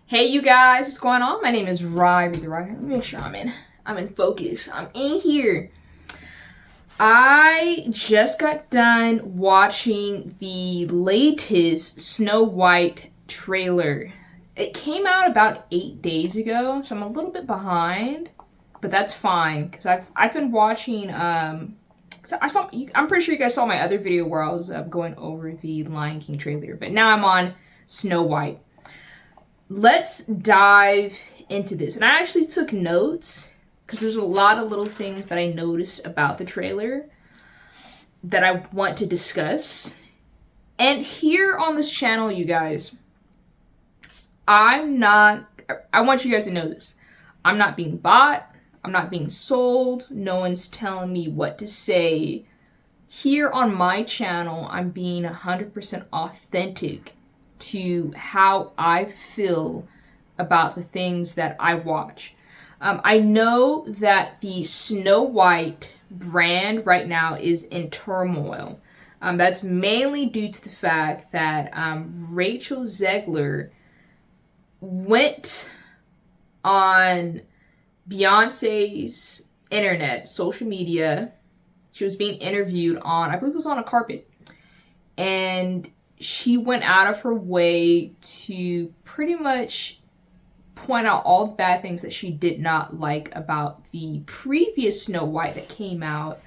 Hey you guys, what's going on? My name is Ryrie the Writer. Let me make sure I'm in focus. I'm in here. I just got done watching the latest Snow White trailer. It came out about 8 days ago, so I'm a little bit behind, but that's fine because I've been watching. I'm pretty sure you guys saw my other video where I was going over the Lion King trailer, but now I'm on Snow White. Let's dive into this. And I actually took notes because there's a lot of little things that I noticed about the trailer that I want to discuss. And here on this channel, you guys, I want you guys to know this. I'm not being bought. I'm not being sold. No one's telling me what to say. Here on my channel, I'm being 100% authentic to how I feel about the things that I watch. I know that the Snow White brand right now is in turmoil. That's mainly due to the fact that Rachel Zegler went on Beyonce's internet, social media. She was being interviewed on, I believe it was on a carpet. And she went out of her way to pretty much point out all the bad things that she did not like about the previous Snow White that came out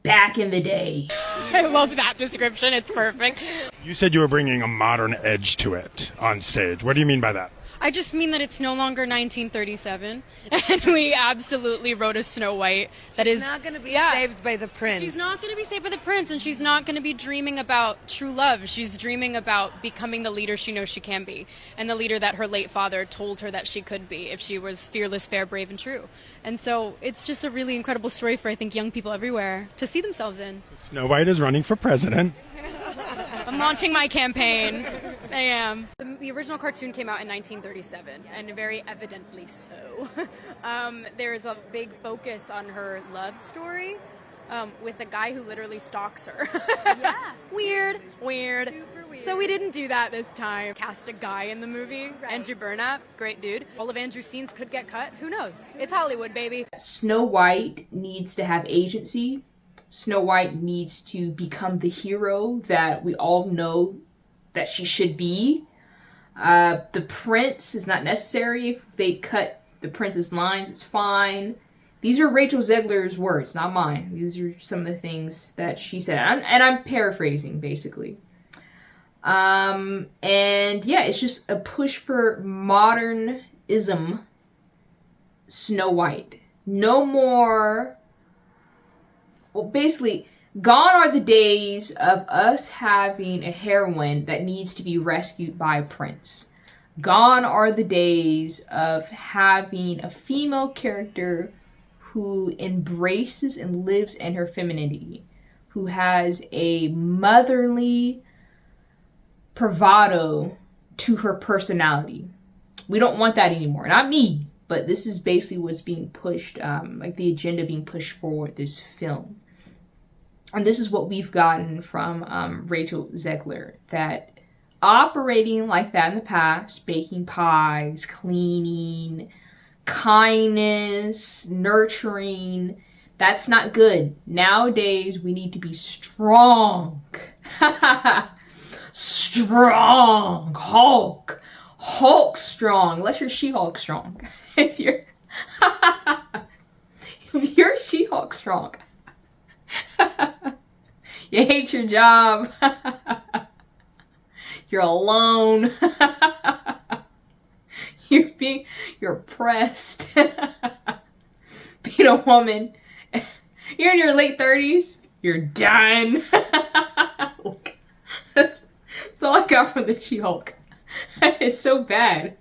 back in the day. I love that description. It's perfect. You said you were bringing a modern edge to it on stage. What do you mean by that? I just mean that it's no longer 1937, and we absolutely wrote a Snow White that is not going to be saved by the prince. She's not going to be saved by the prince, and she's not going to be dreaming about true love. She's dreaming about becoming the leader she knows she can be, and the leader that her late father told her that she could be if she was fearless, fair, brave, and true. And so it's just a really incredible story for, I think, young people everywhere to see themselves in. Snow White is running for president. I'm launching my campaign. I am. The original cartoon came out in 1937, and very evidently so. There's a big focus on her love story with a guy who literally stalks her. Yeah. Weird. Super weird. So we didn't do that this time. Cast a guy in the movie. Right. Andrew Burnap, great dude. All of Andrew's scenes could get cut. Who knows? It's Hollywood, baby. Snow White needs to have agency. Snow White needs to become the hero that we all know that she should be. The prince is not necessary. If they cut the prince's lines, it's fine. These are Rachel Zegler's words, not mine. These are some of the things that she said. And I'm paraphrasing, basically. And yeah, it's just a push for modernism Snow White. No more... Well, basically, gone are the days of us having a heroine that needs to be rescued by a prince. Gone are the days of having a female character who embraces and lives in her femininity, who has a motherly bravado to her personality. We don't want that anymore. Not me, but this is basically what's being pushed, like the agenda being pushed forward this film. And this is what we've gotten from Rachel Zegler, that operating like that in the past, baking pies, cleaning, kindness, nurturing, that's not good. Nowadays, we need to be strong. Strong. Hulk strong. Unless you're She-Hulk strong. If you're She-Hulk strong. You hate your job. You're alone. You're oppressed. Being a woman. You're in your late 30s. You're done. That's all I got from the She-Hulk. It's so bad.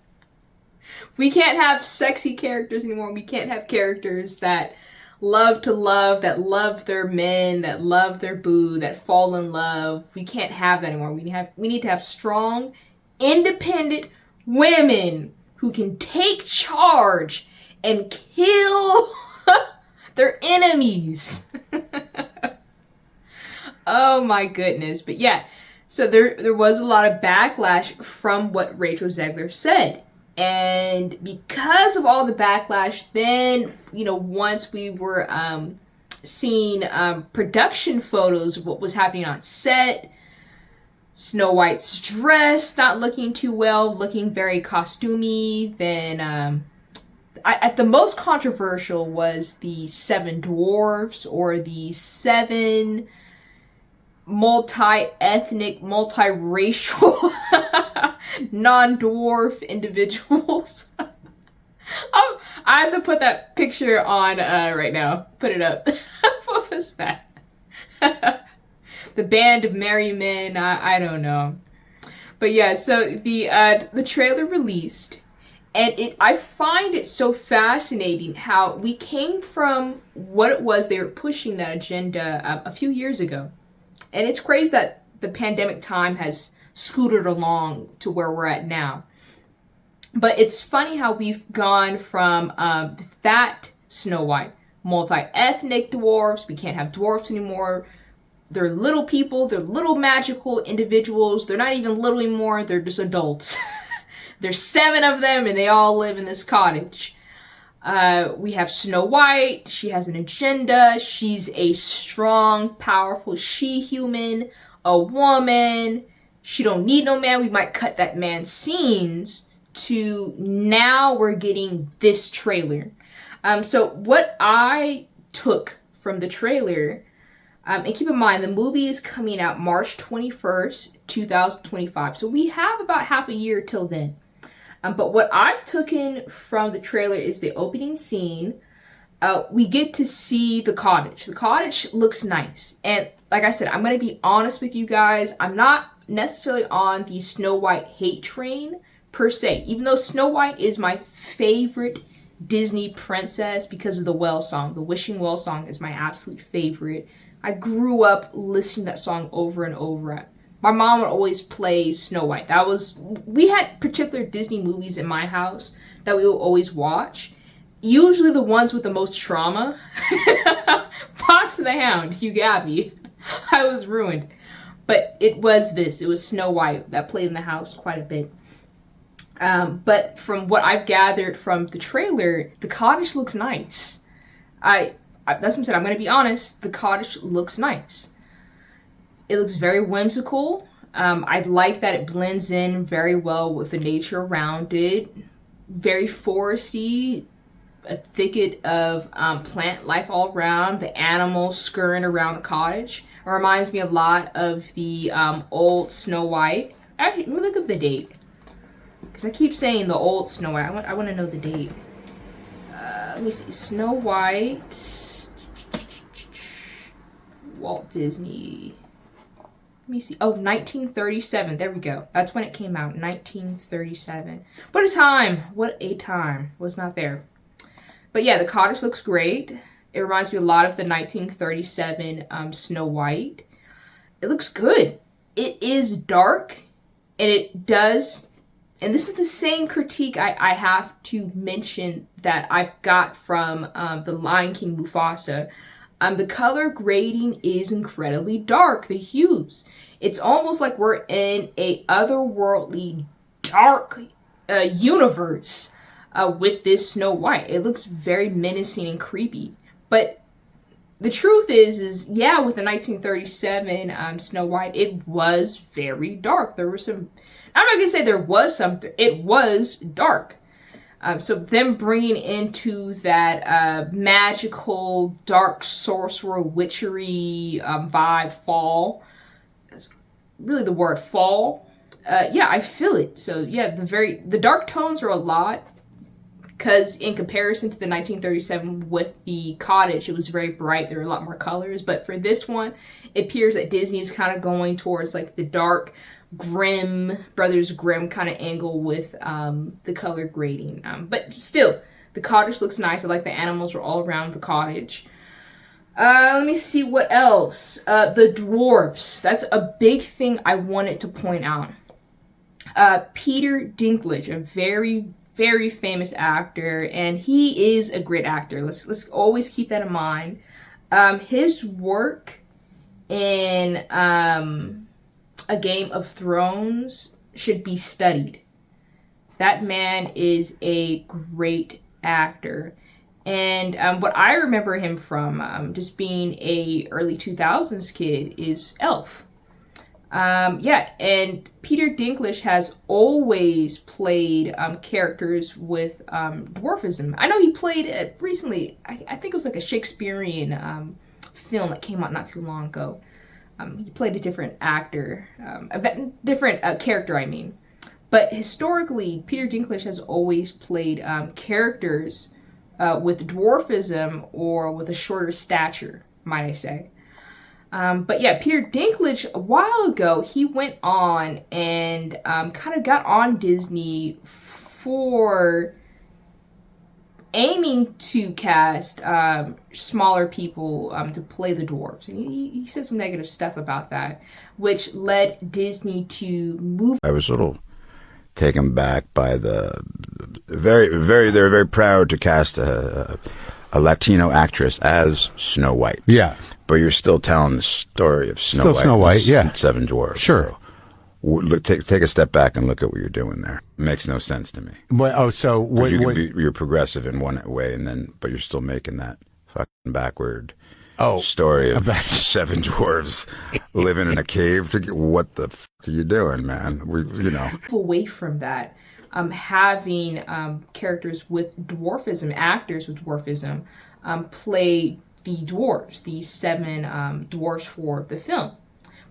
We can't have sexy characters anymore. We can't have characters that love to love, that love their men, that love their boo, that fall in love. We can't have that anymore. We need to have strong, independent women who can take charge and kill their enemies. Oh my goodness. But yeah, so there was a lot of backlash from what Rachel Zegler said. And because of all the backlash, then, once we were seeing production photos of what was happening on set, Snow White's dress not looking too well, looking very costumey, then at the most controversial was the 7 dwarfs, or the 7 multi-ethnic, multiracial non-dwarf individuals. I have to put that picture on right now. Put it up. What was that? The Band of Merry Men. I don't know. But yeah, so the trailer released, and I find it so fascinating how we came from what it was they were pushing, that agenda, a few years ago. And it's crazy that the pandemic time has scooted along to where we're at now. But it's funny how we've gone from that Snow White, multi-ethnic dwarfs. We can't have dwarfs anymore. They're little people. They're little magical individuals. They're not even little anymore. They're just adults. There's 7 of them, and they all live in this cottage. We have Snow White. She has an agenda. She's a strong, powerful she-human, a woman. She don't need no man. We might cut that man's scenes, to now we're getting this trailer. So what I took from the trailer, and keep in mind, the movie is coming out March 21st, 2025. So we have about half a year till then. But what I've taken from the trailer is the opening scene. We get to see the cottage. The cottage looks nice. And like I said, I'm going to be honest with you guys. I'm not necessarily on the Snow White hate train per se. Even though Snow White is my favorite Disney princess because of the Well song. The Wishing Well song is my absolute favorite. I grew up listening to that song over and over. My mom would always play Snow White. We had particular Disney movies in my house that we would always watch. Usually the ones with the most trauma. Fox and the Hound, you got me. I was ruined. But it was Snow White that played in the house quite a bit. But from what I've gathered from the trailer, the cottage looks nice. That's what I said. I'm going to be honest. The cottage looks nice. It looks very whimsical. I like that it blends in very well with the nature around it. Very foresty, a thicket of plant life all around. The animals scurrying around the cottage. It reminds me a lot of the old Snow White. Actually, let me look up the date, because I keep saying the old Snow White. I want to know the date. Let me see. Snow White. Walt Disney. Let me see. Oh, 1937. There we go. That's when it came out. 1937. What a time. What a time. Was not there. But yeah, the cottage looks great. It reminds me a lot of the 1937 Snow White. It looks good. It is dark. And it does... And this is the same critique I have to mention that I've got from the Lion King Mufasa. The color grading is incredibly dark, the hues. It's almost like we're in a otherworldly dark universe with this Snow White. It looks very menacing and creepy. But the truth is yeah, with the 1937 Snow White, it was very dark. There were some, I'm not going to say there was something, it was dark. So them bringing into that magical, dark sorcerer, witchery vibe, fall. That's really the word, fall. Yeah, I feel it. So yeah, the dark tones are a lot, because in comparison to the 1937 with the cottage, it was very bright. There were a lot more colors. But for this one, it appears that Disney is kind of going towards like the dark, grim, Brothers Grimm kind of angle with the color grading. But still, the cottage looks nice. I like the animals are all around the cottage. Let me see what else. The dwarfs. That's a big thing I wanted to point out. Peter Dinklage, a very, very famous actor, and he is a great actor. Let's always keep that in mind. His work in A Game of Thrones should be studied. That man is a great actor. And what I remember him from, just being a early 2000s kid, is Elf. Yeah, and Peter Dinklage has always played characters with dwarfism. I know he played recently, I think it was like a Shakespearean film that came out not too long ago. He played a different actor, different character, I mean. But historically, Peter Dinklage has always played characters with dwarfism or with a shorter stature, might I say. But yeah, Peter Dinklage, a while ago, he went on and kind of got on Disney for aiming to cast smaller people to play the dwarves. And he said some negative stuff about that, which led Disney to move. I was a little taken back by the they're very proud to cast a Latino actress as Snow White. Yeah. But you're still telling the story of Snow White. Snow White, yeah. Seven Dwarfs. Sure. So, take a step back and look at what you're doing there. It makes no sense to me. You're progressive in one way, but you're still making that fucking backward story of seven dwarves living in a cave. What the fuck are you doing, man? Away from that, having characters with dwarfism, actors with dwarfism, play the dwarves, the seven dwarfs for the film,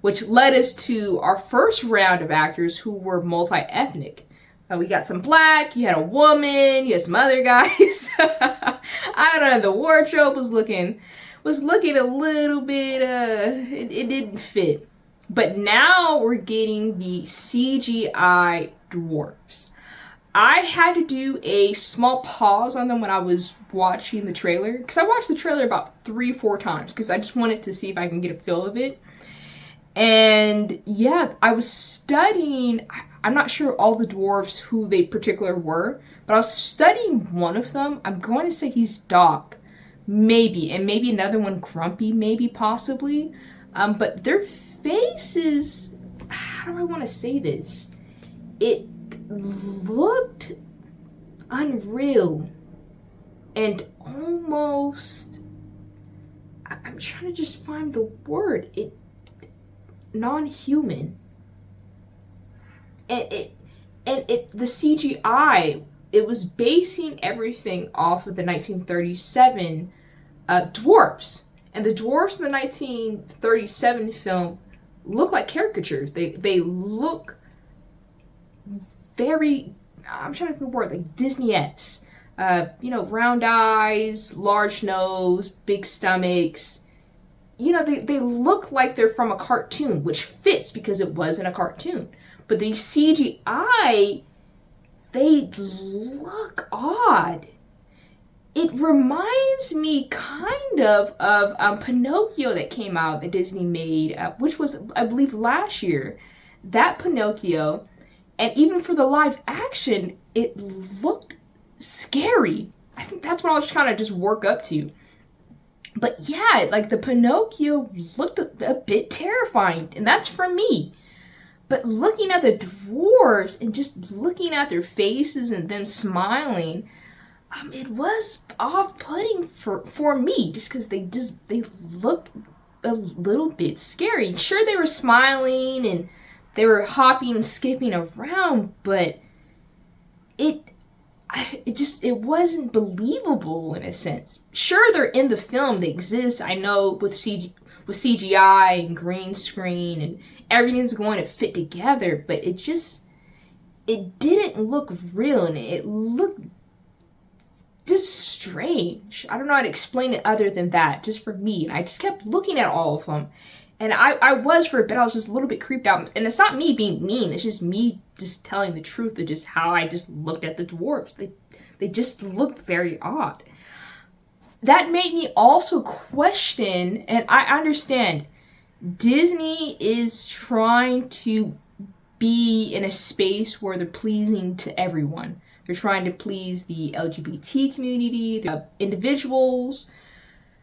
which led us to our first round of actors who were multi-ethnic. We got some black, you had a woman, you had some other guys. I don't know, the wardrobe was looking a little bit, it didn't fit. But now we're getting the CGI dwarves. I had to do a small pause on them when I was watching the trailer, because I watched the trailer about 3-4 times because I just wanted to see if I can get a feel of it. And yeah, I was studying, I'm not sure all the dwarves who they particular were, but I was studying one of them. I'm going to say he's Doc, maybe, and maybe another one Grumpy, maybe, possibly. But their faces, how do I want to say this? It looked unreal and almost, I'm trying to just find the word, non-human. And the CGI, it was basing everything off of the 1937 dwarfs. And the dwarfs in the 1937 film look like caricatures. They look very, I'm trying to think of the word, like Disney-esque. Round eyes, large nose, big stomachs. They look like they're from a cartoon, which fits because it wasn't a cartoon. But the CGI, they look odd. It reminds me kind of Pinocchio that came out that Disney made, which was, I believe, last year. That Pinocchio, and even for the live action, it looked scary. I think that's what I was trying to just work up to. But yeah, like the Pinocchio looked a bit terrifying, and that's for me. But looking at the dwarves and just looking at their faces and them smiling, it was off-putting for me, just because they looked a little bit scary. Sure, they were smiling and they were hopping and skipping around, but it wasn't believable in a sense. Sure, they're in the film, they exist. I know with CGI and green screen and everything's going to fit together, but it didn't look real, and it looked just strange. I don't know how to explain it other than that, just for me. And I just kept looking at all of them. And I was, for a bit, I was just a little bit creeped out. And it's not me being mean, it's just me just telling the truth of just how I just looked at the dwarves. They just looked very odd. That made me also question, and I understand, Disney is trying to be in a space where they're pleasing to everyone. They're trying to please the LGBT community, the individuals.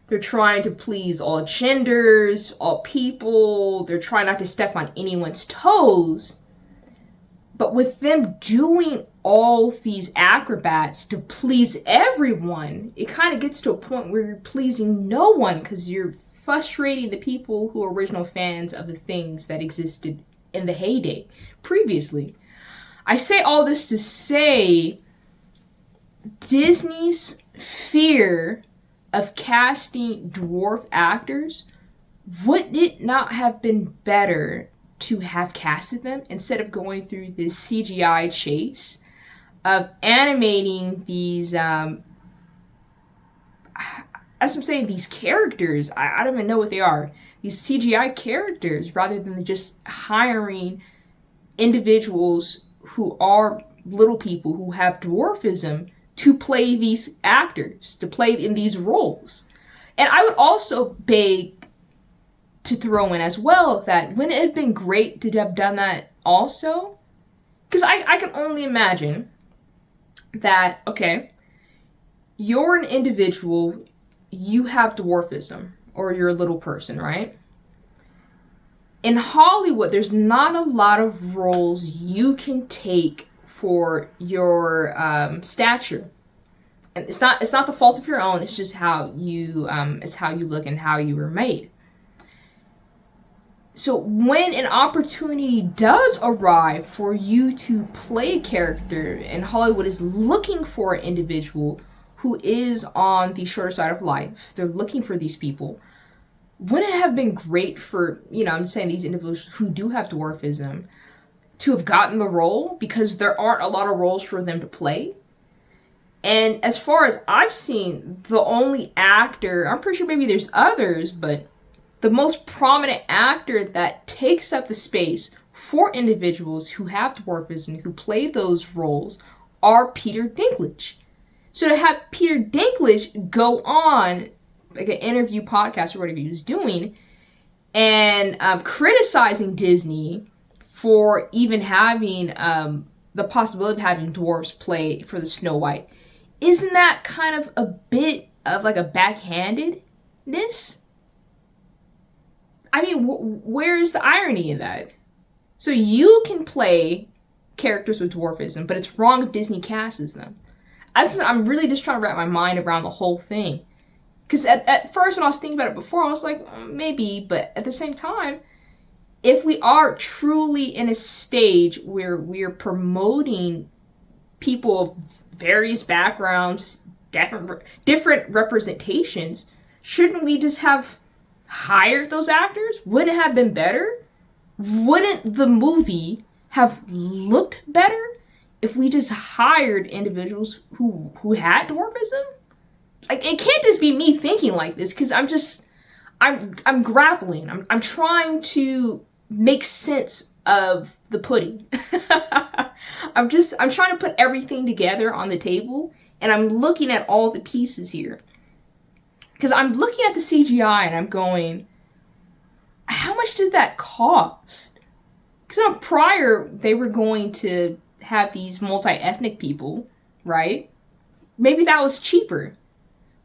They're trying to please all genders, all people. They're trying not to step on anyone's toes. But with them doing all these acrobats to please everyone, it kind of gets to a point where you're pleasing no one because you're frustrating the people who are original fans of the things that existed in the heyday previously. I say all this to say Disney's fear of casting dwarf actors, would it not have been better to have casted them instead of going through this CGI chase of animating these, as I'm saying, these characters, I don't even know what they are, these CGI characters, rather than just hiring individuals who are little people who have dwarfism to play these actors, to play in these roles. And I would also beg to throw in as well that wouldn't it have been great to have done that also? Because I can only imagine that, okay, you're an individual, you have dwarfism, or you're a little person, right? In Hollywood, there's not a lot of roles you can take for your stature. And it's not the fault of your own, it's just how you look and how you were made. So when an opportunity does arrive for you to play a character and Hollywood is looking for an individual who is on the shorter side of life, they're looking for these people, wouldn't it have been great for, I'm saying these individuals who do have dwarfism to have gotten the role, because there aren't a lot of roles for them to play? And as far as I've seen, the only actor, I'm pretty sure maybe there's others, but the most prominent actor that takes up the space for individuals who have dwarfism, who play those roles, are Peter Dinklage. So to have Peter Dinklage go on like an interview podcast or whatever he was doing and criticizing Disney for even having the possibility of having dwarves play for the Snow White, isn't that kind of a bit of like a backhandedness? I mean, where's the irony in that? So you can play characters with dwarfism, but it's wrong if Disney casts them. I'm really just trying to wrap my mind around the whole thing. Because at first, when I was thinking about it before, I was like, maybe, but at the same time, if we are truly in a stage where we're promoting people of various backgrounds, different representations, shouldn't we just have hired those actors? Wouldn't it have been better? Wouldn't the movie have looked better if we just hired individuals who had dwarfism? Like, it can't just be me thinking like this, because I'm grappling. I'm trying to make sense of the pudding. I'm trying to put everything together on the table, and I'm looking at all the pieces here. Because I'm looking at the CGI and I'm going, how much did that cost? Because prior, they were going to have these multi-ethnic people, right? Maybe that was cheaper.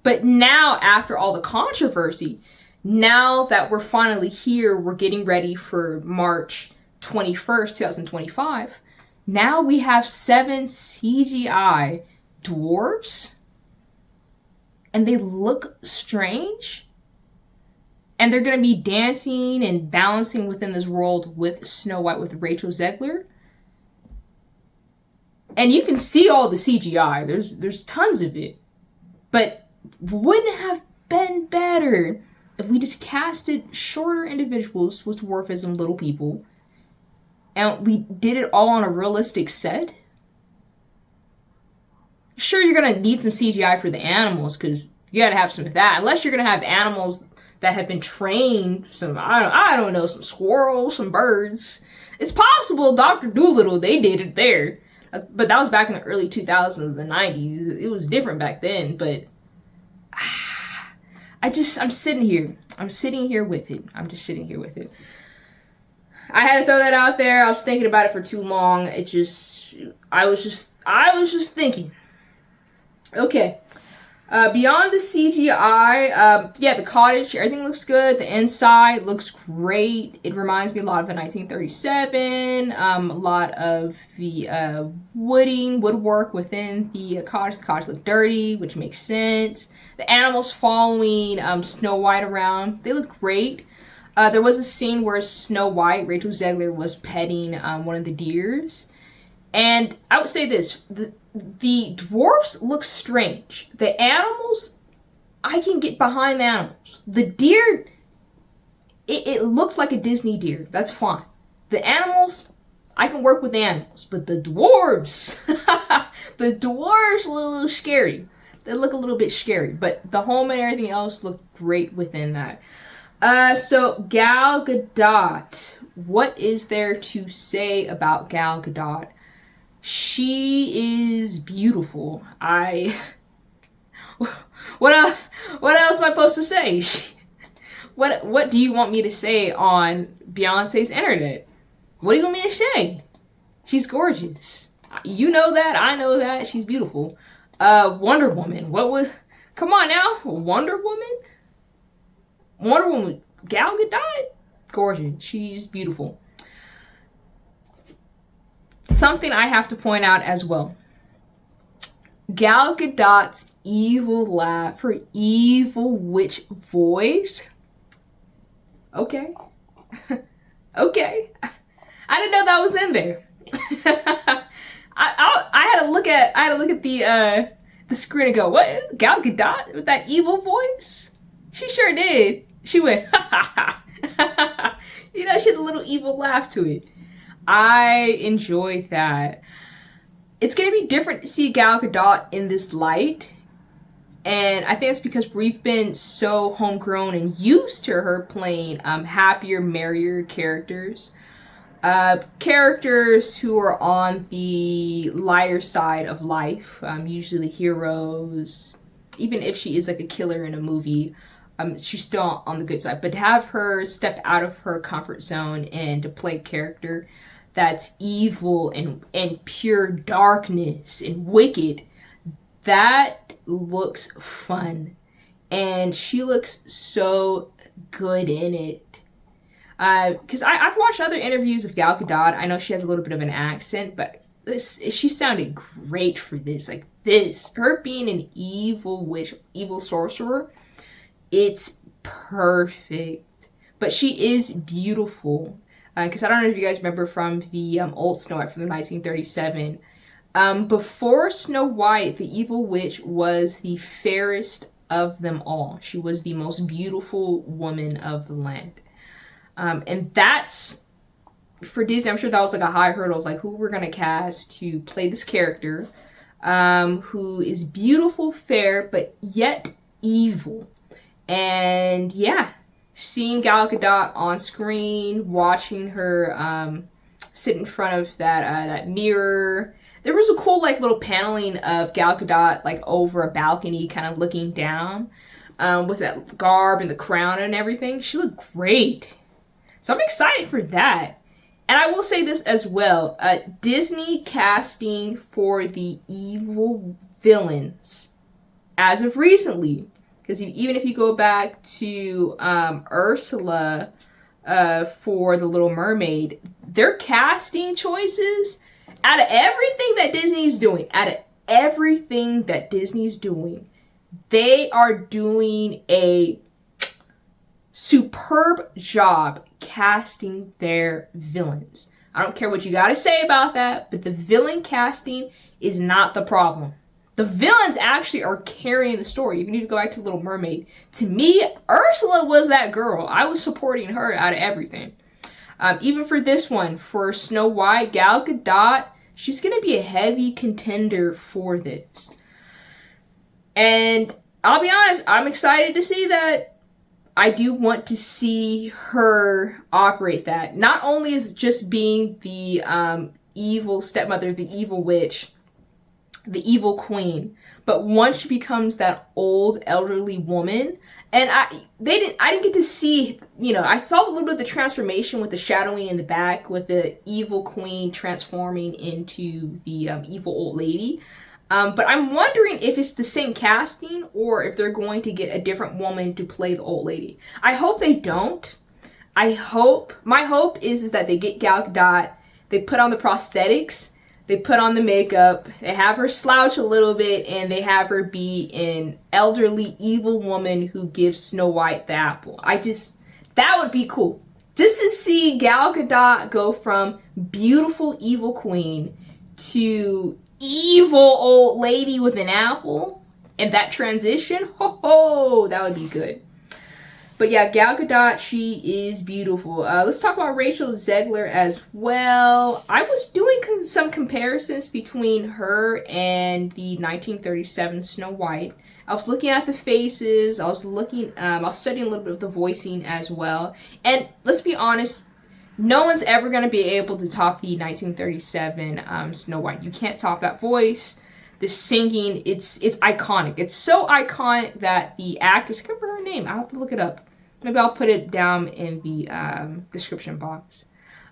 But now, after all the controversy, now that we're finally here, we're getting ready for March 21st, 2025. Now we have 7 CGI dwarves. And they look strange. And they're going to be dancing and balancing within this world with Snow White, with Rachel Zegler. And you can see all the CGI. There's tons of it. But wouldn't it have been better if we just casted shorter individuals with dwarfism, little people, and we did it all on a realistic set? Sure, you're going to need some CGI for the animals, because you got to have some of that. Unless you're going to have animals that have been trained, I don't know, some squirrels, some birds. It's possible Dr. Dolittle, they did it there. But that was back in the early 2000s, the 90s. It was different back then, but I'm sitting here. I'm sitting here with it. I'm just sitting here with it. I had to throw that out there. I was thinking about it for too long. I was just thinking. Okay. Beyond the CGI, yeah, the cottage, everything looks good. The inside looks great. It reminds me a lot of the 1937. A lot of the woodwork within the cottage. The cottage looked dirty, which makes sense. The animals following Snow White around, they look great. There was a scene where Snow White, Rachel Zegler, was petting one of the deers. And I would say this, the dwarfs look strange. The animals, I can get behind the animals. The deer, it looked like a Disney deer. That's fine. The animals, I can work with the animals. But the dwarves, the dwarves look a little scary. They look a little bit scary. But the home and everything else look great within that. So Gal Gadot, what is there to say about Gal Gadot? She is beautiful. What else am I supposed to say? What do you want me to say on Beyonce's internet? What do you want me to say? She's gorgeous. You know that. I know that. She's beautiful. Wonder Woman. Come on now. Wonder Woman? Wonder Woman. Gal Gadot? Gorgeous. She's beautiful. Something I have to point out as well. Gal Gadot's evil laugh, her evil witch voice. Okay. Okay. I didn't know that was in there. I had to look at the screen and go, what? Gal Gadot with that evil voice? She sure did. She went, ha ha ha. You know, she had a little evil laugh to it. I enjoyed that. It's going to be different to see Gal Gadot in this light. And I think it's because we've been so homegrown and used to her playing happier, merrier characters. Characters who are on the lighter side of life. Usually heroes. Even if she is like a killer in a movie, she's still on the good side. But to have her step out of her comfort zone and to play a character that's evil and pure darkness and wicked, that looks fun. And she looks so good in it. Because I've watched other interviews of Gal Gadot. I know she has a little bit of an accent, but she sounded great for this. Like this, her being an evil witch, evil sorcerer, it's perfect. But she is beautiful. Because I don't know if you guys remember from the old Snow White from the 1937. Before Snow White, the evil witch was the fairest of them all. She was the most beautiful woman of the land. And that's, for Disney, I'm sure that was like a high hurdle of like who we're going to cast to play this character who is beautiful, fair, but yet evil. And yeah. Seeing Gal Gadot on screen, watching her sit in front of that mirror. There was a cool like little paneling of Gal Gadot like over a balcony, kind of looking down with that garb and the crown and everything. She looked great. So I'm excited for that. And I will say this as well. Disney casting for the evil villains as of recently. Because even if you go back to Ursula for The Little Mermaid, their casting choices, out of everything that Disney's doing, they are doing a superb job casting their villains. I don't care what you gotta say about that, but the villain casting is not the problem. The villains actually are carrying the story. You need to go back to Little Mermaid. To me, Ursula was that girl. I was supporting her out of everything. Even for this one, for Snow White, Gal Gadot, she's going to be a heavy contender for this. And I'll be honest, I'm excited to see that. I do want to see her operate that. Not only is it just being the evil stepmother, the evil witch, the evil queen, but once she becomes that old elderly woman, and I didn't get to see, I saw a little bit of the transformation with the shadowing in the back with the evil queen transforming into the evil old lady, But I'm wondering if it's the same casting or if they're going to get a different woman to play the old lady. I hope they don't. My hope is that they get Gal Gadot, they put on the prosthetics, they put on the makeup, they have her slouch a little bit, and they have her be an elderly evil woman who gives Snow White the apple. That would be cool. Just to see Gal Gadot go from beautiful evil queen to evil old lady with an apple, and that transition, that would be good. But yeah, Gal Gadot, she is beautiful. Let's talk about Rachel Zegler as well. I was doing some comparisons between her and the 1937 Snow White. I was looking at the faces. I was studying a little bit of the voicing as well. And let's be honest, no one's ever going to be able to top the 1937 Snow White. You can't top that voice. The singing, it's iconic. It's so iconic that the actress, I can't remember her name. I'll have to look it up. Maybe I'll put it down in the description box.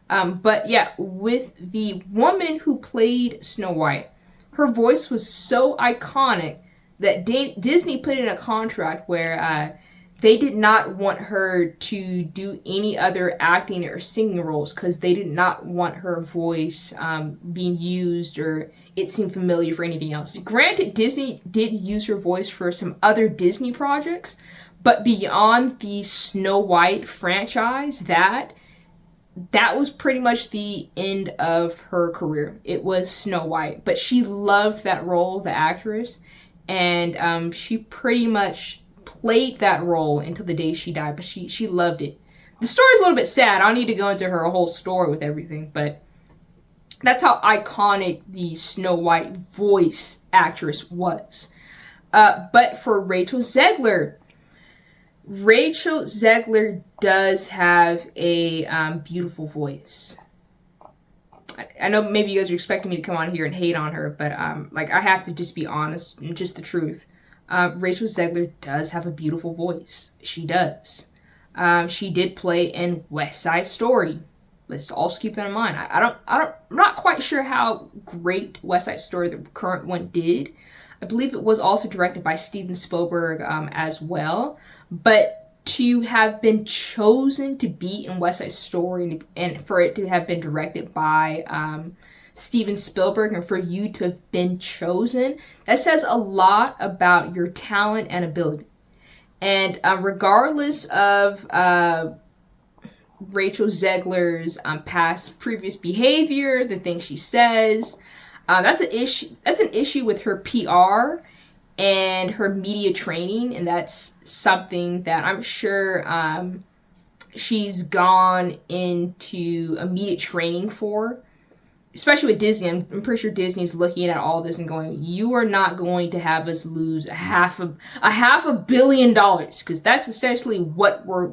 But yeah, with the woman who played Snow White, her voice was so iconic that Disney put in a contract where they did not want her to do any other acting or singing roles because they did not want her voice being used or it seemed familiar for anything else. Granted, Disney did use her voice for some other Disney projects, but beyond the Snow White franchise, that was pretty much the end of her career. It was Snow White, but she loved that role, the actress, and she pretty much played that role until the day she died, but she loved it. The story's a little bit sad. I don't need to go into her whole story with everything, but that's how iconic the Snow White voice actress was. But for Rachel Zegler does have a beautiful voice. I know maybe you guys are expecting me to come on here and hate on her, but I have to just be honest and just the truth. Rachel Zegler does have a beautiful voice. She does. She did play in West Side Story. Let's also keep that in mind. I'm not quite sure how great West Side Story, the current one, did. I believe it was also directed by Steven Spielberg as well. But to have been chosen to be in West Side Story and for it to have been directed by Steven Spielberg and for you to have been chosen, that says a lot about your talent and ability. And regardless of Rachel Zegler's previous behavior, the things she says, that's an issue with her PR and her media training, and that's something that I'm sure she's gone into immediate training for, especially with Disney. I'm pretty sure Disney's looking at all this and going, you are not going to have us lose a half a billion dollars, because that's essentially what we're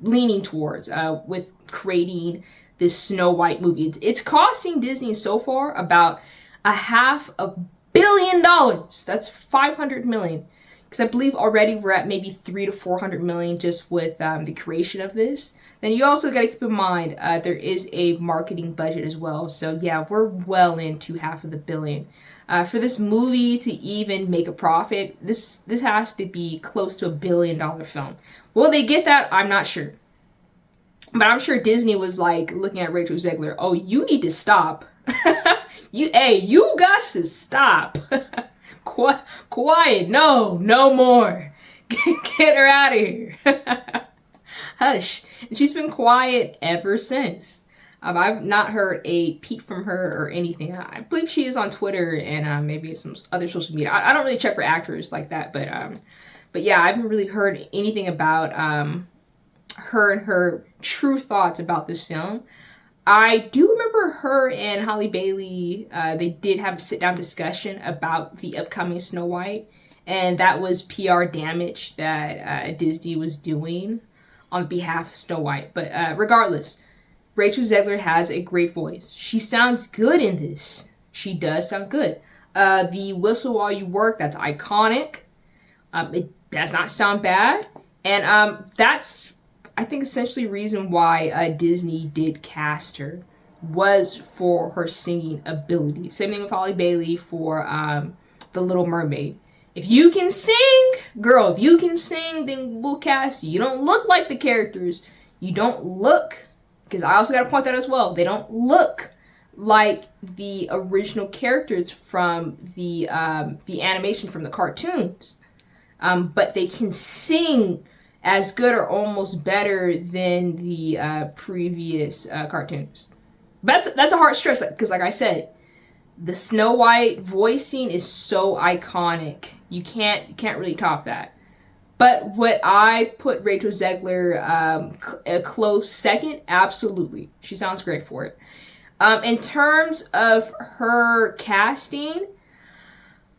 leaning towards with creating this Snow White movie. It's costing Disney so far about $500 million. That's $500 million. Because I believe already we're at maybe $300 to $400 million just with the creation of this. Then you also got to keep in mind there is a marketing budget as well. So yeah, we're well into $500 million. For this movie to even make a profit, this has to be close to $1 billion film. Will they get that? I'm not sure. But I'm sure Disney was like looking at Rachel Zegler. Oh, you need to stop. You got to stop. Quiet. No more. Get her out of here. Hush. And she's been quiet ever since. I've not heard a peep from her or anything. I believe she is on Twitter and maybe some other social media. I don't really check for actors like that, but yeah, I haven't really heard anything about her and her true thoughts about this film. I do remember her and Halle Bailey, they did have a sit-down discussion about the upcoming Snow White, and that was PR damage that Disney was doing on behalf of Snow White. But regardless, Rachel Zegler has a great voice. She sounds good in this. She does sound good. The Whistle While You Work, that's iconic. It does not sound bad. And that's, I think, essentially the reason why Disney did cast her was for her singing ability. Same thing with Halle Bailey for the Little Mermaid. If you can sing, girl, if you can sing, then we'll cast you. You don't look like the characters. You don't look, because I also got to point that as well. They don't look like the original characters from the animation from the cartoons. But they can sing as good or almost better than the previous cartoons. That's a hard stretch, because like I said, the Snow White voicing is so iconic. You can't really top that. But would I put Rachel Zegler a close second? Absolutely. She sounds great for it. In terms of her casting,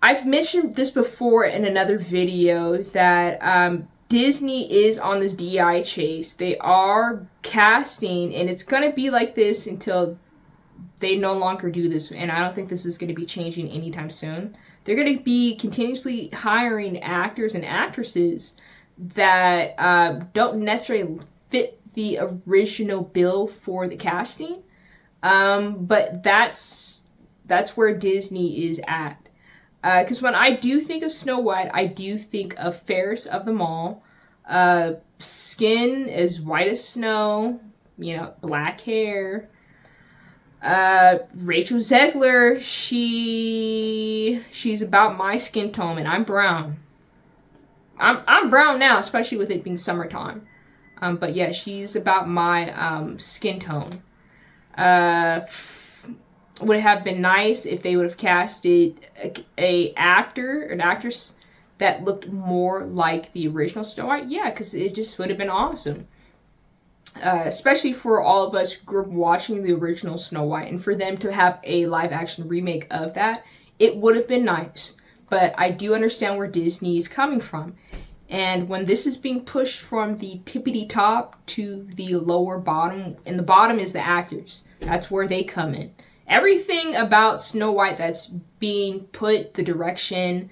I've mentioned this before in another video that Disney is on this DEI chase. They are casting, and it's going to be like this until they no longer do this, and I don't think this is going to be changing anytime soon. They're going to be continuously hiring actors and actresses that don't necessarily fit the original bill for the casting, but that's where Disney is at. Because when I do think of Snow White, I do think of fairest of them all. Skin as white as snow, black hair. Rachel Zegler, she's about my skin tone, and I'm brown. I'm brown now, especially with it being summertime. But yeah, she's about my skin tone. Would have been nice if they would have casted an actress that looked more like the original Snow White. Yeah, because it just would have been awesome. Especially for all of us who grew up watching the original Snow White, and for them to have a live action remake of that, it would have been nice. But I do understand where Disney is coming from. And when this is being pushed from the tippity top to the lower bottom, and the bottom is the actors, that's where they come in. Everything about Snow White that's being put, the direction,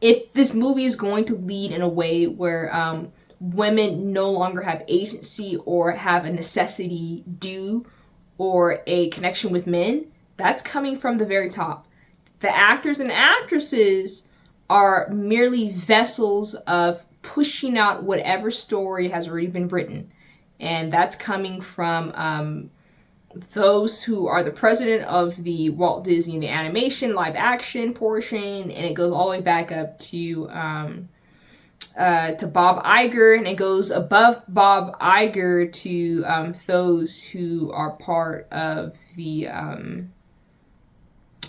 if this movie is going to lead in a way where women no longer have agency or have a necessity due or a connection with men, that's coming from the very top. The actors and actresses are merely vessels of pushing out whatever story has already been written. And that's coming from those who are the president of the Walt Disney, the animation, live action portion, and it goes all the way back up to Bob Iger, and it goes above Bob Iger to those who are part of the I'm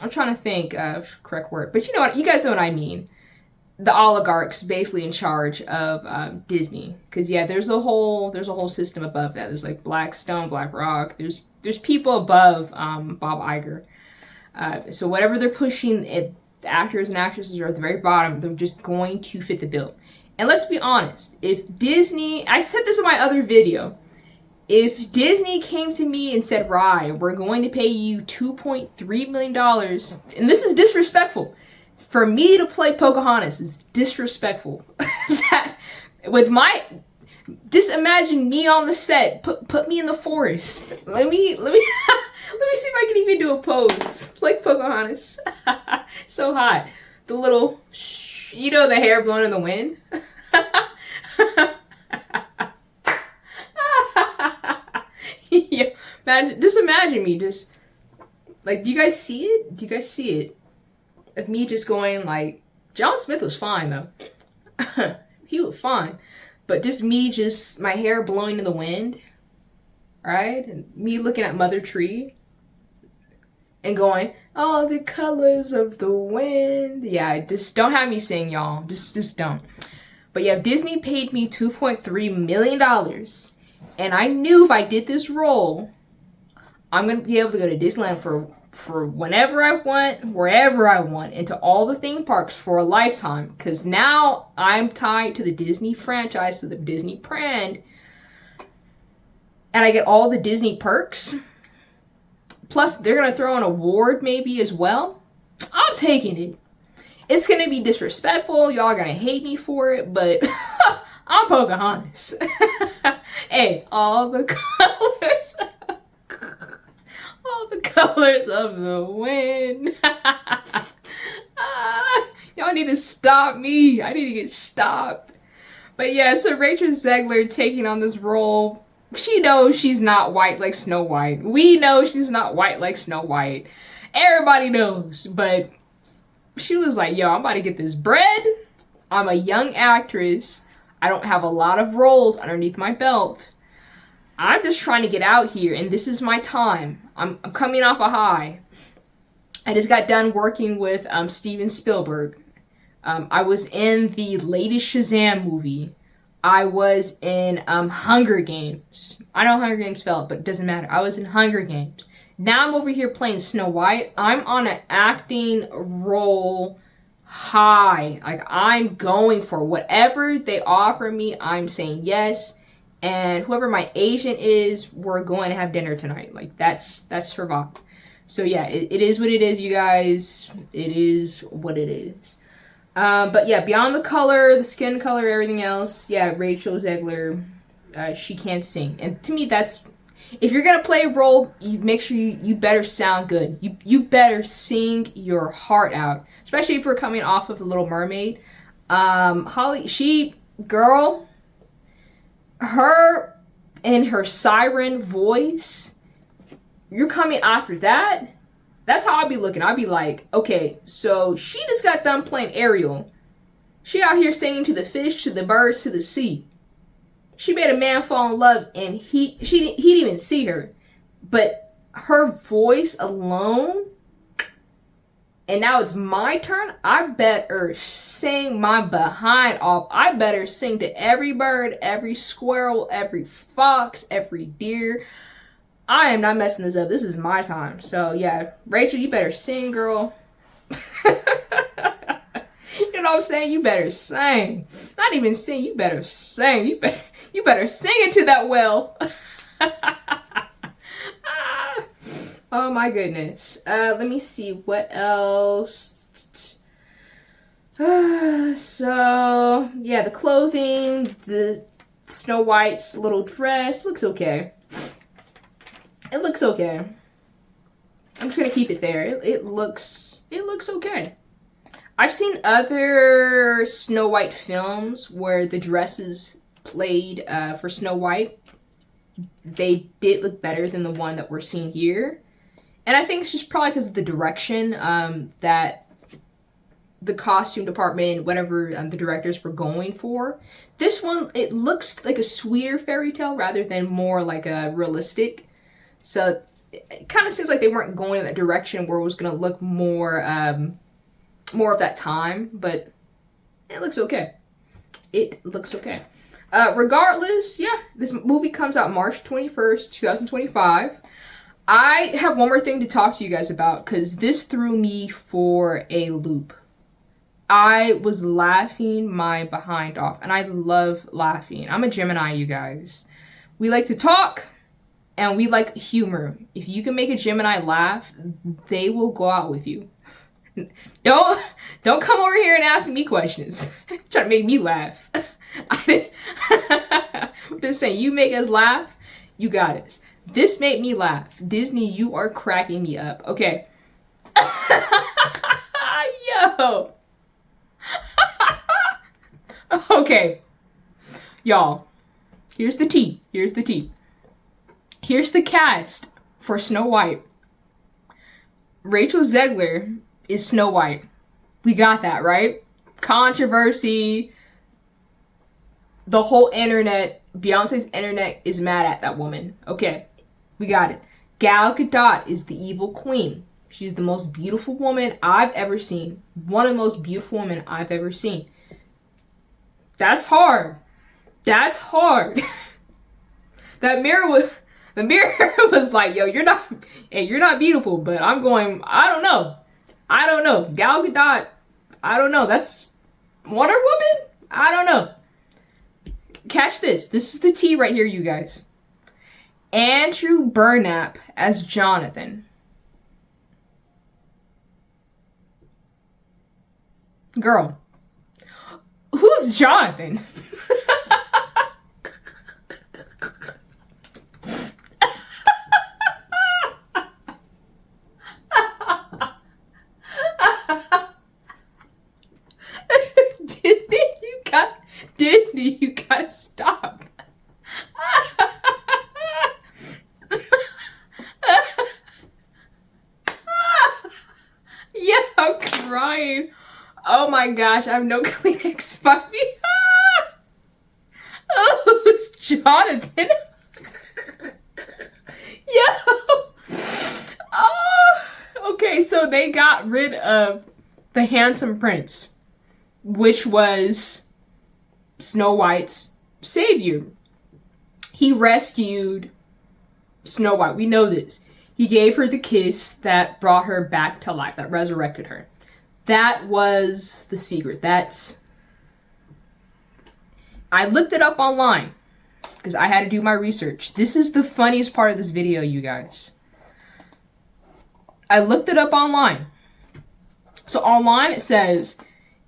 trying to think of correct word, but you know what, you guys know what I mean. The oligarchs basically in charge of Disney, because yeah, there's a whole system above that. There's like Blackstone, BlackRock. There's people above Bob Iger. So whatever they're pushing, the actors and actresses are at the very bottom. They're just going to fit the bill. And let's be honest, if Disney, I said this in my other video, if Disney came to me and said, Rye, we're going to pay you $2.3 million, and this is disrespectful, for me to play Pocahontas is disrespectful. That, with my, just imagine me on the set, put me in the forest. Let me see if I can even do a pose like Pocahontas. So hot. The little, the hair blowing in the wind. Yeah, just imagine me just, like, do you guys see it? Do you guys see it? Of me just going like, John Smith was fine though. He was fine. But just me, just my hair blowing in the wind, right? And me looking at Mother Tree and going, oh, the colors of the wind. Yeah, just don't have me sing, y'all. Just don't. But yeah, Disney paid me $2.3 million. And I knew if I did this role, I'm going to be able to go to Disneyland for whenever I want, wherever I want, into all the theme parks for a lifetime. Because now I'm tied to the Disney franchise, to the Disney brand. And I get all the Disney perks. Plus, they're going to throw an award maybe as well. I'm taking it. It's going to be disrespectful. Y'all are going to hate me for it. But I'm Pocahontas. Hey, all the colors. All the colors of the wind. Y'all need to stop me. I need to get stopped. But yeah, so Rachel Zegler taking on this role. She knows she's not white like Snow White. We know she's not white like Snow White. Everybody knows. But she was like, yo, I'm about to get this bread. I'm a young actress. I don't have a lot of roles underneath my belt. I'm just trying to get out here, and this is my time. I'm coming off a high. I just got done working with Steven Spielberg. I was in the latest Shazam movie. I was in Hunger Games. I know Hunger Games fell, but it doesn't matter. I was in Hunger Games. Now I'm over here playing Snow White. I'm on an acting role high. Like, I'm going for whatever they offer me. I'm saying yes. And whoever my agent is, we're going to have dinner tonight. Like, that's her vibe. So yeah, it is what it is, you guys. It is what it is. But yeah, beyond the color, the skin color, everything else, yeah, Rachel Zegler, she can't sing. And to me, that's, if you're gonna play a role, you make sure you better sound good. You better sing your heart out. Especially if we're coming off of The Little Mermaid. Girl, her and her siren voice, you're coming after that. That's how I'll be looking. I'll be like, okay, so she just got done playing Ariel. She out here singing to the fish, to the birds, to the sea. She made a man fall in love, and he didn't even see her. But her voice alone, and now it's my turn, I better sing my behind off. I better sing to every bird, every squirrel, every fox, every deer. I am not messing this up. This is my time. So yeah, Rachel, you better sing, girl. You know what I'm saying? You better sing. Not even sing, you better sing. You better sing into that well. Oh my goodness. Let me see what else. So yeah, the clothing, the Snow White's little dress looks okay. It looks okay. I'm just gonna keep it there. It looks okay. I've seen other Snow White films where the dresses played for Snow White. They did look better than the one that we're seeing here. And I think it's just probably because of the direction that the costume department, whatever the directors were going for. This one, it looks like a sweeter fairy tale rather than more like a realistic. So it kind of seems like they weren't going in that direction where it was going to look more of that time. But it looks okay. It looks okay. Regardless, yeah, this movie comes out March 21st, 2025. I have one more thing to talk to you guys about because this threw me for a loop. I was laughing my behind off, and I love laughing. I'm a Gemini, you guys. We like to talk, and we like humor. If you can make a Gemini laugh, they will go out with you. Don't come over here and ask me questions. Try to make me laugh. I'm just saying, you make us laugh, you got us. This made me laugh. Disney, you are cracking me up. Okay. Yo. Okay. Y'all, here's the tea. Here's the tea. Here's the cast for Snow White. Rachel Zegler is Snow White. We got that, right? Controversy. The whole internet, Beyonce's internet is mad at that woman. Okay, we got it. Gal Gadot is the evil queen. She's the most beautiful woman I've ever seen. One of the most beautiful women I've ever seen. That's hard. That's hard. The mirror was like, yo, you're not beautiful, but I don't know. Gal Gadot, I don't know. That's Wonder Woman? I don't know. Catch this. This is the tea right here, you guys. Andrew Burnap as Jonathan. Girl, who's Jonathan? gosh, I have no Kleenex. Fuck me. Oh, it's Jonathan. Yo. Oh. Okay, so they got rid of the handsome prince, which was Snow White's savior. He rescued Snow White. We know this. He gave her the kiss that brought her back to life, that resurrected her. That was the secret. I looked it up online because I had to do my research. This is the funniest part of this video, you guys. I looked it up online. So online it says,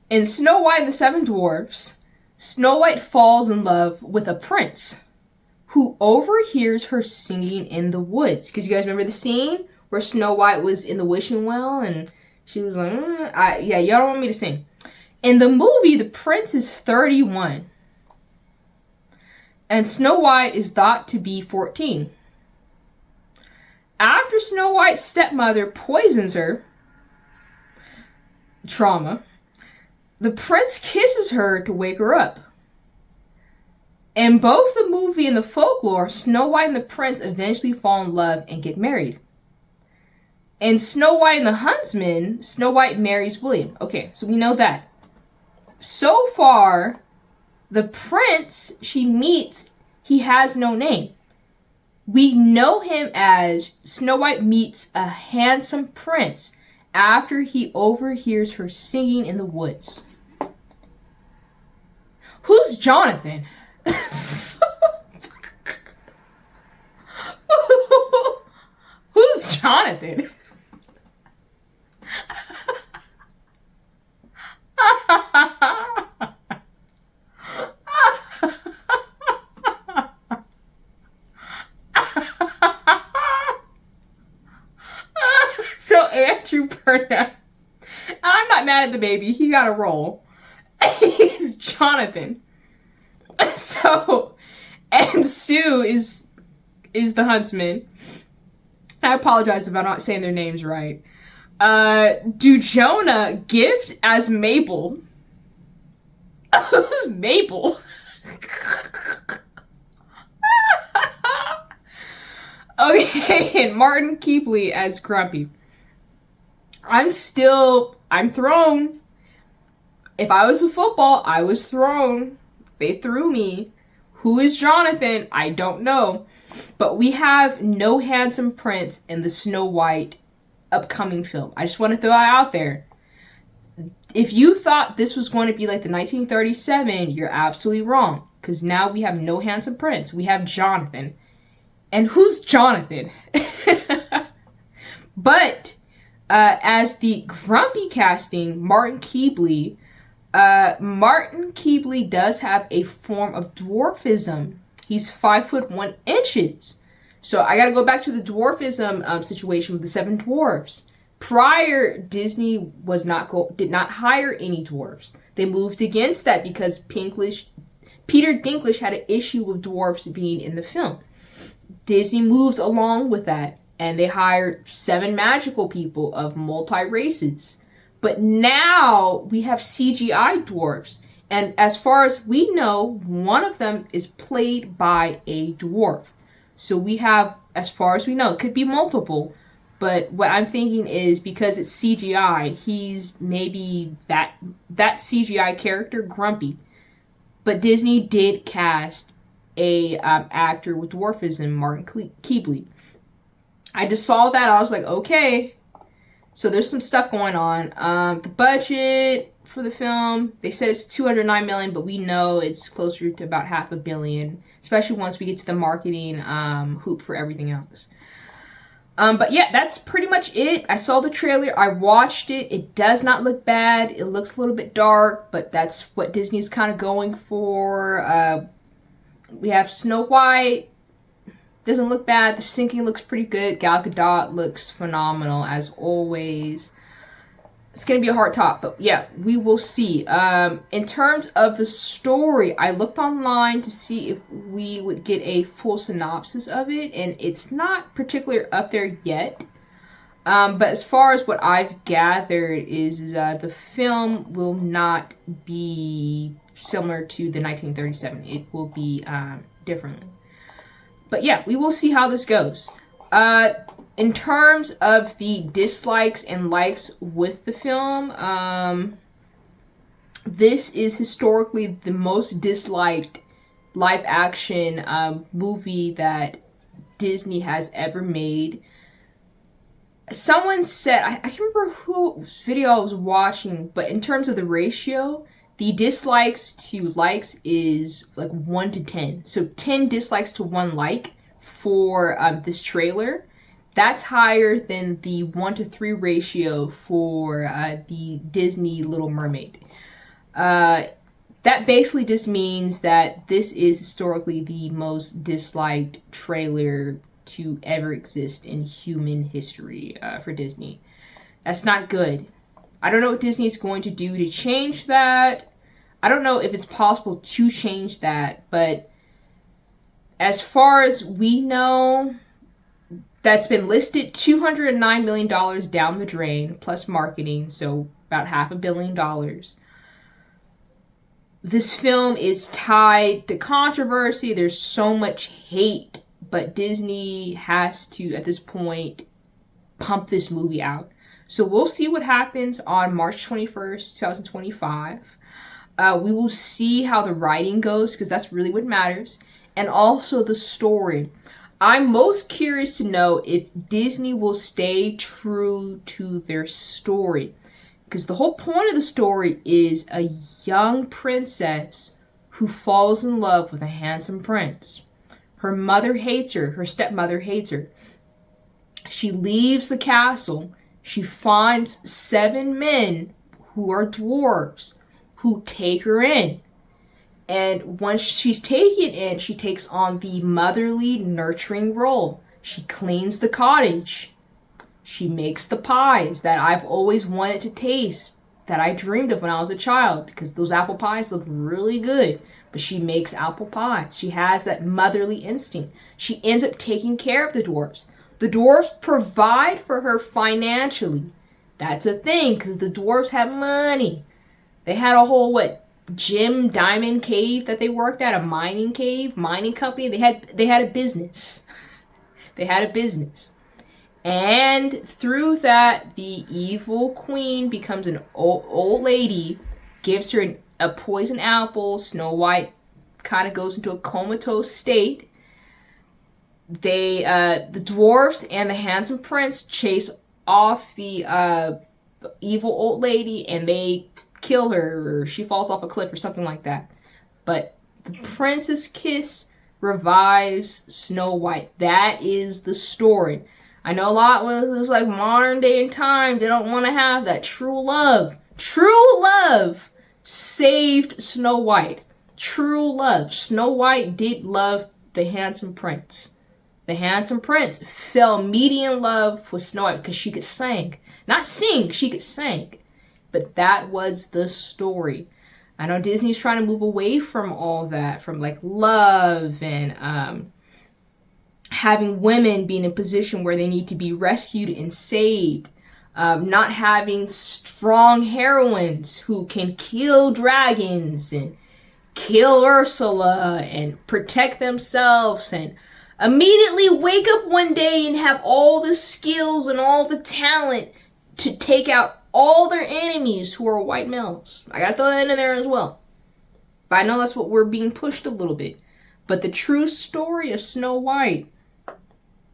in Snow White and the Seven Dwarfs, Snow White falls in love with a prince who overhears her singing in the woods. Because you guys remember the scene where Snow White was in the wishing well and she was like, yeah, y'all don't want me to sing. In the movie, the prince is 31. And Snow White is thought to be 14. After Snow White's stepmother poisons her, trauma, the prince kisses her to wake her up. In both the movie and the folklore, Snow White and the prince eventually fall in love and get married. In Snow White and the Huntsman, Snow White marries William. Okay, so we know that. So far, the prince she meets, he has no name. We know him as Snow White meets a handsome prince after he overhears her singing in the woods. Who's Jonathan? Who's Jonathan? So Andrew Burnett, I'm not mad at the baby. He got a role. He's Jonathan. So, and Sue is the huntsman. I apologize if I'm not saying their names right. Dujona gift as Mabel. Who's Mabel? Okay, and Martin Keepley as Grumpy. I'm thrown. If I was a football, I was thrown. They threw me. Who is Jonathan? I don't know. But we have no handsome prince in the Snow White upcoming film. I just want to throw that out there. If you thought this was going to be like the 1937, you're absolutely wrong. Because now we have no handsome prince. We have Jonathan. And who's Jonathan? But as the Grumpy casting, Martin Keepley does have a form of dwarfism. He's 5'1". So I gotta go back to the dwarfism situation with the Seven Dwarfs. Prior, Disney did not hire any dwarfs. They moved against that because Peter Dinklage had an issue with dwarfs being in the film. Disney moved along with that, and they hired 7 magical people of multi-races. But now we have CGI dwarfs. And as far as we know, one of them is played by a dwarf. So we have, as far as we know, it could be multiple. But what I'm thinking is because it's CGI, he's maybe that CGI character, Grumpy. But Disney did cast a actor with dwarfism, Martin Keepley. I just saw that. I was like, okay. So there's some stuff going on. The budget for the film, they said it's $209 million, but we know it's closer to about $500 million, especially once we get to the marketing hoop for everything else. But yeah, that's pretty much it. I saw the trailer. I watched it. It does not look bad. It looks a little bit dark, but that's what Disney's kind of going for. We have Snow White. Doesn't look bad. The syncing looks pretty good. Gal Gadot looks phenomenal as always. It's going to be a hard top, but yeah, we will see. In terms of the story, I looked online to see if we would get a full synopsis of it, and it's not particularly up there yet. But as far as what I've gathered is the film will not be similar to the 1937. It will be differently. But yeah, we will see how this goes. In terms of the dislikes and likes with the film, this is historically the most disliked live action movie that Disney has ever made. Someone said, I can't remember whose video I was watching, but in terms of the ratio, the dislikes to likes is like 1 to 10. So 10 dislikes to 1 like for this trailer. That's higher than the 1 to 3 ratio for the Disney Little Mermaid. That basically just means that this is historically the most disliked trailer to ever exist in human history for Disney. That's not good. I don't know what Disney is going to do to change that. I don't know if it's possible to change that, but as far as we know, that's been listed $209 million down the drain, plus marketing, so about $500 million. This film is tied to controversy. There's so much hate, but Disney has to, at this point, pump this movie out. So we'll see what happens on March 21st, 2025. We will see how the writing goes, because that's really what matters. And also the story. I'm most curious to know if Disney will stay true to their story. Because the whole point of the story is a young princess who falls in love with a handsome prince. Her mother hates her. Her stepmother hates her. She leaves the castle. She finds 7 men who are dwarves who take her in. And once she's taken in, she takes on the motherly, nurturing role. She cleans the cottage. She makes the pies that I've always wanted to taste, that I dreamed of when I was a child, because those apple pies look really good. But she makes apple pies. She has that motherly instinct. She ends up taking care of the dwarves. The dwarves provide for her financially. That's a thing, because the dwarves have money. They had a whole, gem diamond cave that they worked at, a mining company. They had a business. They had a business. And through that, the evil queen becomes an old lady, gives her a poison apple. Snow White kind of goes into a comatose state. The dwarfs and the handsome prince chase off the evil old lady, and they kill her, or she falls off a cliff or something like that. But the prince's kiss revives Snow White. That is the story. I know a lot when it's like modern day and time, they don't want to have that true love. True love saved Snow White. True love. Snow White did love the handsome prince. The handsome prince fell immediately in love with Snow White because she could sing. Not sing, she could sing. But that was the story. I know Disney's trying to move away from all that, from love and having women be in a position where they need to be rescued and saved. Not having strong heroines who can kill dragons and kill Ursula and protect themselves and immediately wake up one day and have all the skills and all the talent to take out all their enemies who are white males. I gotta throw that in there as well. But I know that's what we're being pushed a little bit. But the true story of Snow White,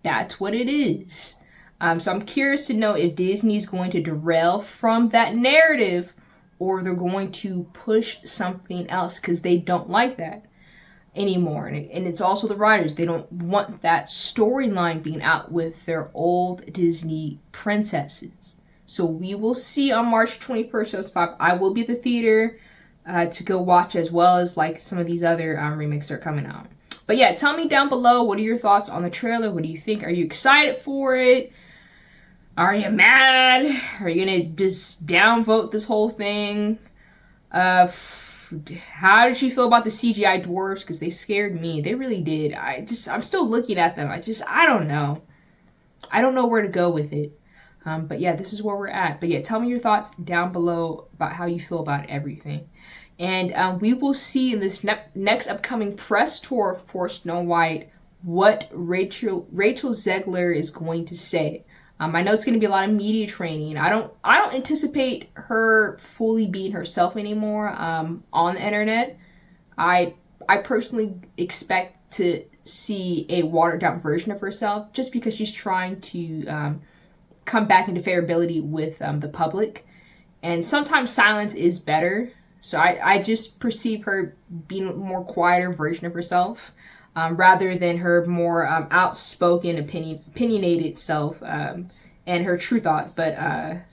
that's what it is. So I'm curious to know if Disney's going to derail from that narrative, or they're going to push something else because they don't like that anymore. And it's also the writers. They don't want that storyline being out with their old Disney princesses. So we will see on March 21st, 2005. I will be at the theater to go watch, as well as some of these other remakes that are coming out. But yeah, tell me down below, what are your thoughts on the trailer? What do you think? Are you excited for it? Are you mad? Are you gonna just downvote this whole thing? How did you feel about the CGI dwarves? Because they scared me. They really did. I'm still looking at them. I don't know. I don't know where to go with it. But yeah, this is where we're at. But yeah, tell me your thoughts down below about how you feel about everything. And we will see in this next upcoming press tour for Snow White what Rachel Zegler is going to say. I know it's going to be a lot of media training. I don't anticipate her fully being herself anymore on the internet. I personally expect to see a watered down version of herself, just because she's trying to come back into favorability with the public. And sometimes silence is better. So I just perceive her being a more quieter version of herself, rather than her more outspoken, opinionated self, and her true thought. But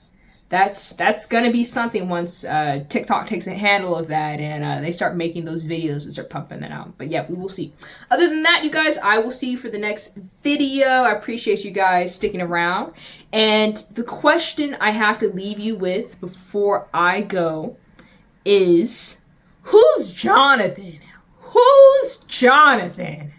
that's gonna be something once TikTok takes a handle of that, and they start making those videos and start pumping that out. But yeah, we will see. Other than that, you guys, I will see you for the next video. I appreciate you guys sticking around. And the question I have to leave you with before I go is, who's Jonathan? Who's Jonathan?